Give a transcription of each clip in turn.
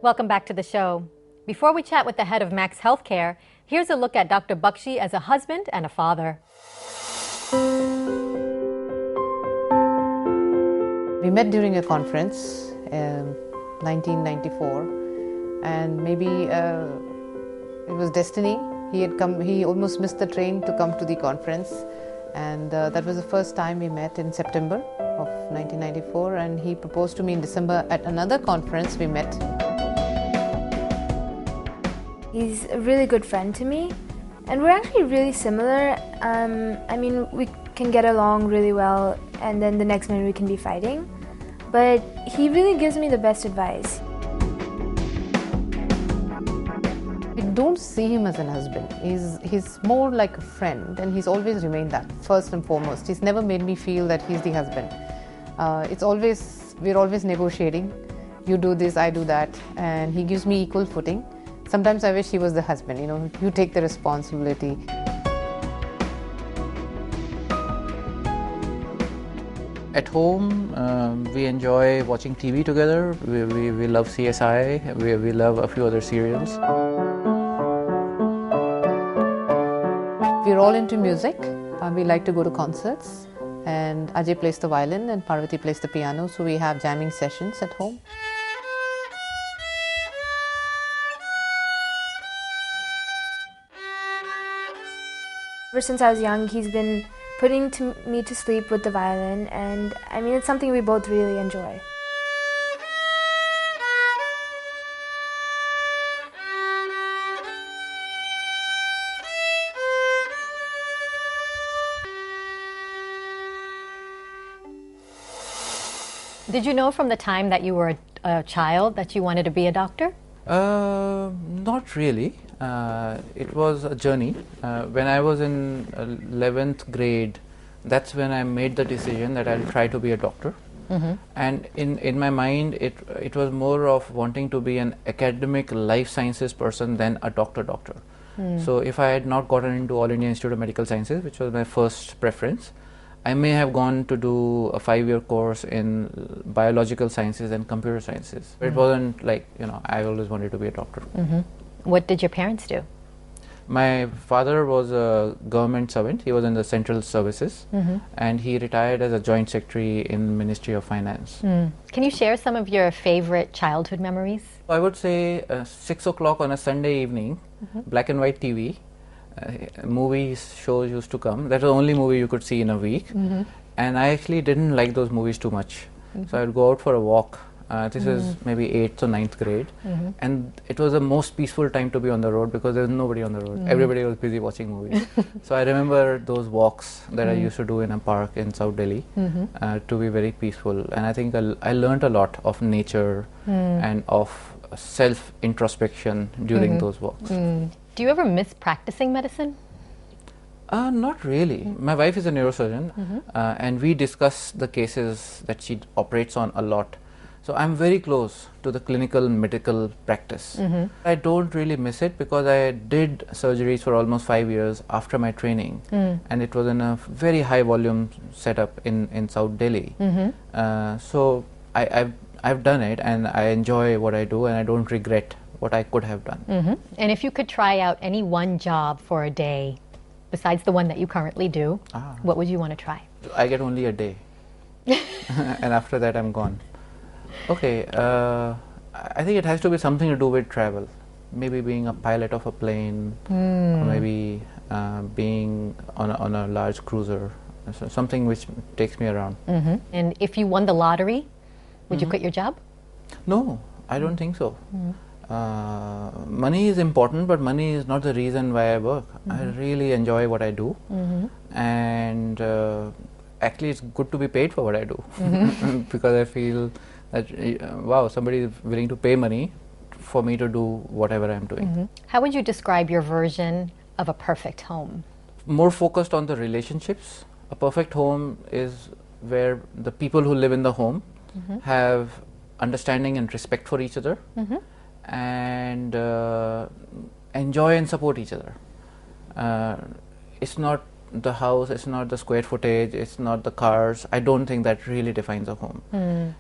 Welcome back to the show. Before we chat with the head of Max Healthcare, here's a look at Dr. Bakshi as a husband and a father. We met during a conference in 1994, and maybe it was destiny. He almost missed the train to come to the conference, and that was the first time we met in September of 1994, and he proposed to me in December at another conference we met. He's a really good friend to me, and we're actually really similar. I mean, we can get along really well, and then the next minute we can be fighting. But he really gives me the best advice. I don't see him as an husband. He's more like a friend, and he's always remained that, first and foremost. He's never made me feel that he's the husband. We're always negotiating. You do this, I do that, and he gives me equal footing. Sometimes I wish he was the husband, you take the responsibility. At home, we enjoy watching TV together. We love CSI, we love a few other serials. We're all into music. We like to go to concerts, and Ajay plays the violin and Parvati plays the piano, so we have jamming sessions at home. Ever since I was young, he's been putting me to sleep with the violin, and I mean, it's something we both really enjoy. Did you know from the time that you were a child that you wanted to be a doctor? Not really. It was a journey. When I was in 11th grade, that's when I made the decision that I'll try to be a doctor. Mm-hmm. And in my mind, it was more of wanting to be an academic life sciences person than a doctor. So if I had not gotten into All India Institute of Medical Sciences, which was my first preference, I may have gone to do a 5-year course in biological sciences and computer sciences. It wasn't like, I always wanted to be a doctor. Mm-hmm. What did your parents do? My father was a government servant. He was in the central services, and he retired as a joint secretary in Ministry of Finance. Can you share some of your favorite childhood memories? I would say 6 o'clock on a Sunday evening, black and white TV, movies, shows used to come. That was the only movie you could see in a week. And I actually didn't like those movies too much. So I would go out for a walk. This is maybe 8th or 9th grade. And it was the most peaceful time to be on the road because there was nobody on the road. Everybody was busy watching movies. So I remember those walks that I used to do in a park in South Delhi to be very peaceful. And I think I learned a lot of nature and of self-introspection during those walks. Do you ever miss practicing medicine? Not really. My wife is a neurosurgeon, and we discuss the cases that she operates on a lot. So I'm very close to the clinical medical practice. I don't really miss it because I did surgeries for almost 5 years after my training, and it was in a very high volume setup in South Delhi. So I've done it, and I enjoy what I do, and I don't regret what I could have done. And if you could try out any one job for a day, besides the one that you currently do, what would you want to try? I get only a day, and after that I'm gone. Okay, I think it has to be something to do with travel. Maybe being a pilot of a plane, or maybe being on a large cruiser, so something which takes me around. And if you won the lottery, would you quit your job? No, I don't think so. Money is important, but money is not the reason why I work. I really enjoy what I do, and actually it's good to be paid for what I do because I feel that wow, somebody is willing to pay money for me to do whatever I'm doing. How would you describe your version of a perfect home? More focused on the relationships. A perfect home is where the people who live in the home have understanding and respect for each other, and enjoy and support each other. It's not the house, it's not the square footage, it's not the cars. I don't think that really defines a home.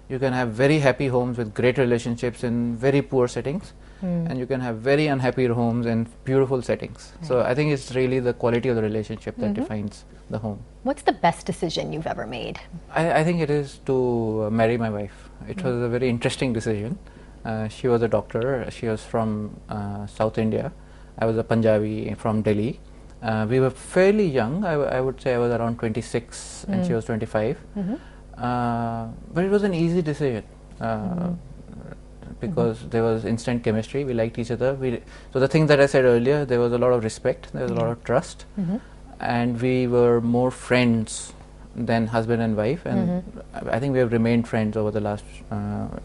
You can have very happy homes with great relationships in very poor settings, and you can have very unhappy homes in beautiful settings. Right. So I think it's really the quality of the relationship that defines the home. What's the best decision you've ever made? I think it is to marry my wife. It was a very interesting decision. She was a doctor. She was from South India. I was a Punjabi from Delhi. We were fairly young. I would say I was around 26 and she was 25. But it was an easy decision because there was instant chemistry. We liked each other. So the thing that I said earlier, there was a lot of respect, there was a lot of trust, and we were more friends than husband and wife. And I think we have remained friends over the last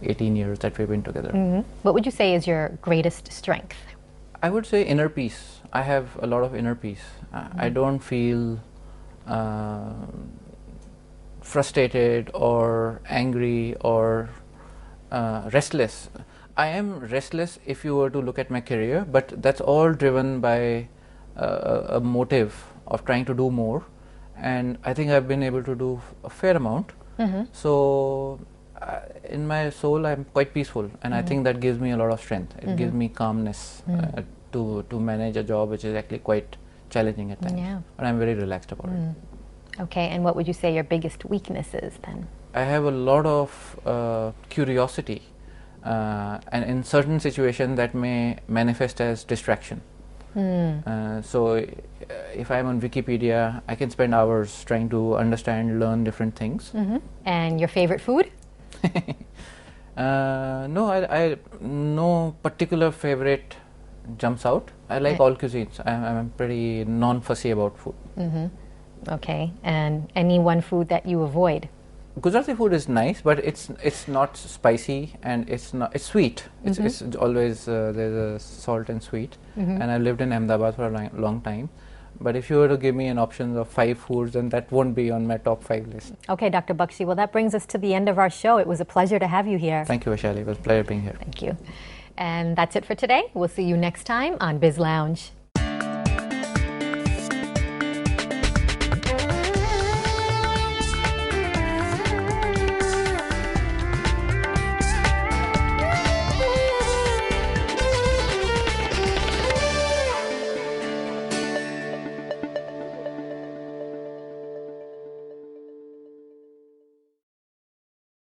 18 years that we've been together. What would you say is your greatest strength? I would say inner peace. I have a lot of inner peace. I don't feel frustrated or angry or restless. I am restless if you were to look at my career, but that's all driven by a motive of trying to do more, and I think I've been able to do a fair amount. So in my soul I'm quite peaceful, and I think that gives me a lot of strength. It gives me calmness to manage a job which is actually quite challenging at times. Yeah. But I'm very relaxed about it. Okay, and what would you say your biggest weakness is then? I have a lot of curiosity, and in certain situations that may manifest as distraction. So if I'm on Wikipedia, I can spend hours trying to understand, learn different things. And your favorite food? No, no particular favorite jumps out. I like all cuisines. I'm pretty non-fussy about food. Okay, and any one food that you avoid? Gujarati food is nice, but it's not spicy and it's sweet. It's always there's a salt and sweet. And I lived in Ahmedabad for a long time. But if you were to give me an option of 5 foods, then that won't be on my top 5 list. Okay, Dr. Bakshi, well that brings us to the end of our show. It was a pleasure to have you here. Thank you, Vaishali. It was a pleasure being here. Thank you. And that's it for today. We'll see you next time on Biz Lounge.